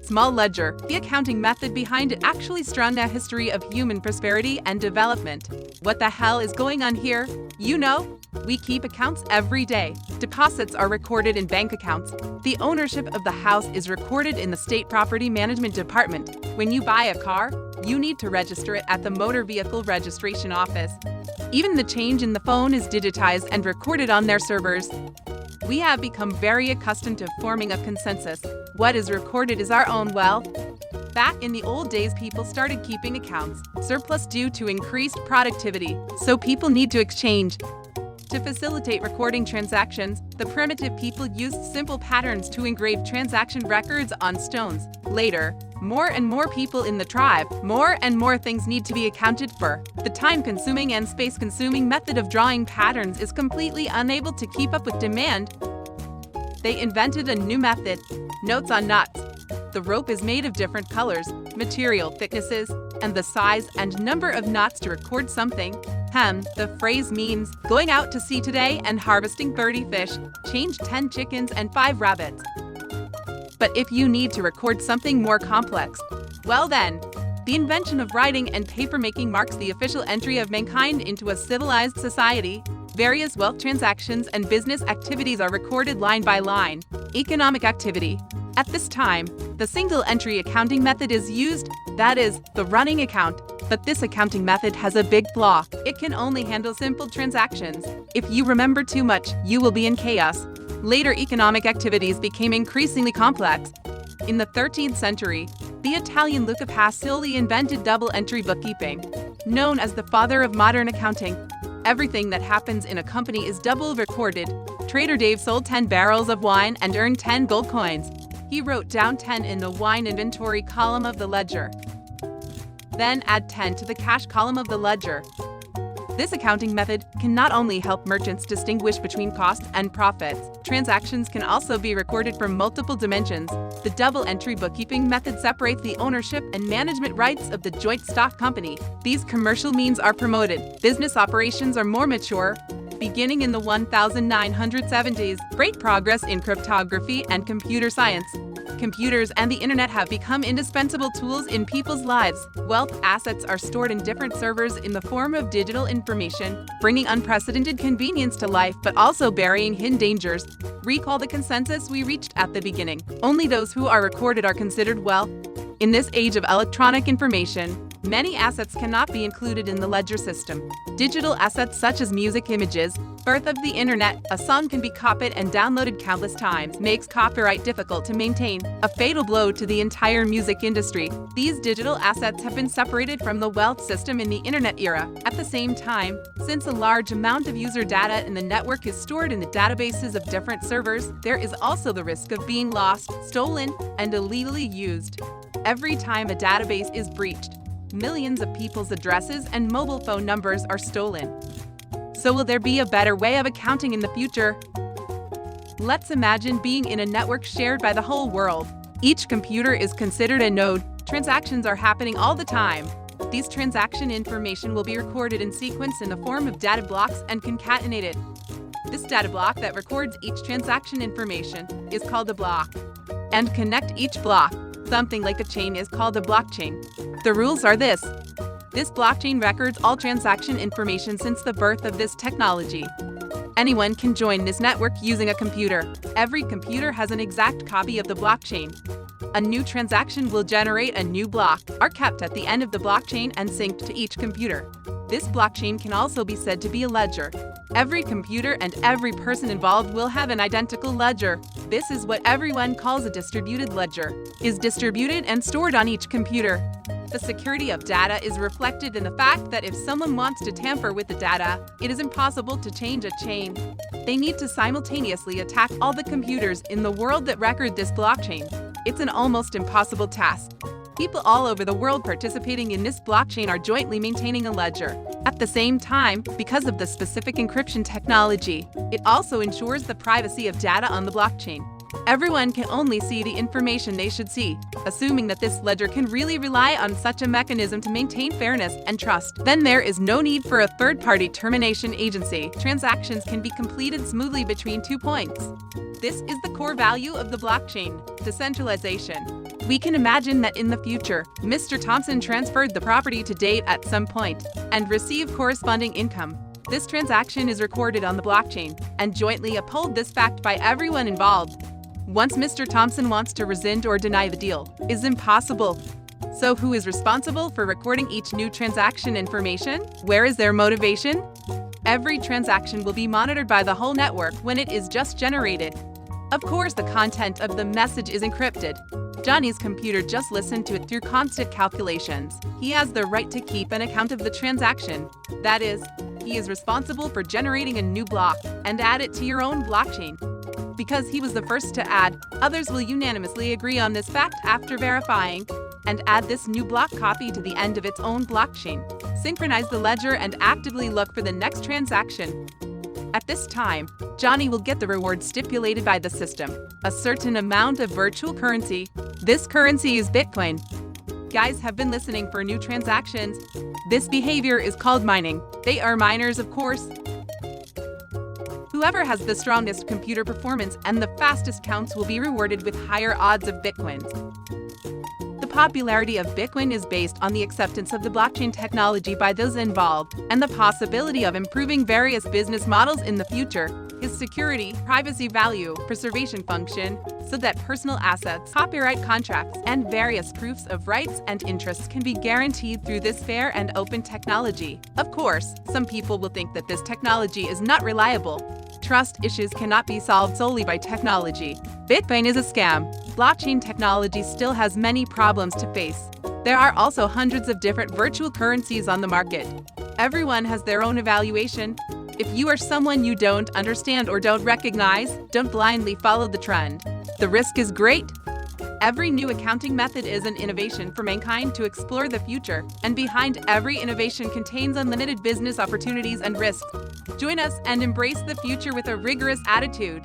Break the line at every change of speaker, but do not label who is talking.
Small ledger, the accounting method behind it actually strung a history of human prosperity and development. What the hell is going on here? You know, we keep accounts every day. Deposits are recorded in bank accounts. The ownership of the house is recorded in the State Property Management Department. When you buy a car, you need to register it at the Motor Vehicle Registration Office. Even the change in the phone is digitized and recorded on their servers. We have become very accustomed to forming a consensus. What is recorded is our own wealth. Back in the old days, people started keeping accounts, surplus due to increased productivity, so people need to exchange. To facilitate recording transactions, the primitive people used simple patterns to engrave transaction records on stones. Later, more and more people in the tribe, more and more things need to be accounted for. The time-consuming and space-consuming method of drawing patterns is completely unable to keep up with demand. They invented a new method, notes on knots. The rope is made of different colors, material thicknesses, and the size and number of knots to record something. The phrase means going out to sea today and harvesting 30 fish, change 10 chickens and 5 rabbits. But if you need to record something more complex, well then, the invention of writing and papermaking marks the official entry of mankind into a civilized society. Various wealth transactions and business activities are recorded line by line. Economic activity. At this time, the single-entry accounting method is used, that is, the running account. But this accounting method has a big flaw. It can only handle simple transactions. If you remember too much, you will be in chaos. Later economic activities became increasingly complex. In the 13th century, the Italian Luca Pacioli invented double-entry bookkeeping, known as the father of modern accounting. Everything that happens in a company is double recorded. Trader Dave sold 10 barrels of wine and earned 10 gold coins. He wrote down 10 in the wine inventory column of the ledger. Then add 10 to the cash column of the ledger. This accounting method can not only help merchants distinguish between costs and profits, transactions can also be recorded from multiple dimensions. The double-entry bookkeeping method separates the ownership and management rights of the joint stock company. These commercial means are promoted. Business operations are more mature. Beginning in the 1970s, great progress in cryptography and computer science. Computers and the internet have become indispensable tools in people's lives. Wealth assets are stored in different servers in the form of digital information, bringing unprecedented convenience to life but also burying hidden dangers. Recall the consensus we reached at the beginning. Only those who are recorded are considered wealth. In this age of electronic information, many assets cannot be included in the ledger system. Digital assets such as music, images, birth of the internet, a song can be copied and downloaded countless times, makes copyright difficult to maintain, a fatal blow to the entire music industry. These digital assets have been separated from the wealth system in the internet era. At the same time, since a large amount of user data in the network is stored in the databases of different servers, there is also the risk of being lost, stolen, and illegally used. Every time a database is breached, millions of people's addresses and mobile phone numbers are stolen. So will there be a better way of accounting in the future? Let's imagine being in a network shared by the whole world. Each computer is considered a node. Transactions are happening all the time. These transaction information will be recorded in sequence in the form of data blocks and concatenated. This data block that records each transaction information is called a block. And connect each block, something like a chain, is called a blockchain. The rules are this. This blockchain records all transaction information since the birth of this technology. Anyone can join this network using a computer. Every computer has an exact copy of the blockchain. A new transaction will generate a new block, are kept at the end of the blockchain and synced to each computer. This blockchain can also be said to be a ledger. Every computer and every person involved will have an identical ledger. This is what everyone calls a distributed ledger, is distributed and stored on each computer. The security of data is reflected in the fact that if someone wants to tamper with the data, it is impossible to change a chain. They need to simultaneously attack all the computers in the world that record this blockchain. It's an almost impossible task. People all over the world participating in this blockchain are jointly maintaining a ledger. At the same time, because of the specific encryption technology, it also ensures the privacy of data on the blockchain. Everyone can only see the information they should see. Assuming that this ledger can really rely on such a mechanism to maintain fairness and trust, then there is no need for a third-party termination agency. Transactions can be completed smoothly between 2 points. This is the core value of the blockchain, decentralization. We can imagine that in the future, Mr. Thompson transferred the property to Dave at some point and received corresponding income. This transaction is recorded on the blockchain and jointly uphold this fact by everyone involved. Once Mr. Thompson wants to rescind or deny the deal, is impossible. So who is responsible for recording each new transaction information? Where is their motivation? Every transaction will be monitored by the whole network when it is just generated. Of course, the content of the message is encrypted. Johnny's computer just listened to it through constant calculations. He has the right to keep an account of the transaction. That is, he is responsible for generating a new block and add it to your own blockchain. Because he was the first to add, others will unanimously agree on this fact after verifying and add this new block copy to the end of its own blockchain. Synchronize the ledger and actively look for the next transaction. At this time, Johnny will get the reward stipulated by the system, a certain amount of virtual currency. This currency is Bitcoin. Guys have been listening for new transactions. This behavior is called mining. They are miners, of course. Whoever has the strongest computer performance and the fastest counts will be rewarded with higher odds of Bitcoins. The popularity of Bitcoin is based on the acceptance of the blockchain technology by those involved and the possibility of improving various business models in the future. His security, privacy value, preservation function, so that personal assets, copyright contracts, and various proofs of rights and interests can be guaranteed through this fair and open technology. Of course, some people will think that this technology is not reliable. Trust issues cannot be solved solely by technology. Bitcoin is a scam. Blockchain technology still has many problems to face. There are also hundreds of different virtual currencies on the market. Everyone has their own evaluation. If you are someone you don't understand or don't recognize, don't blindly follow the trend. The risk is great. Every new accounting method is an innovation for mankind to explore the future, and behind every innovation contains unlimited business opportunities and risks. Join us and embrace the future with a rigorous attitude.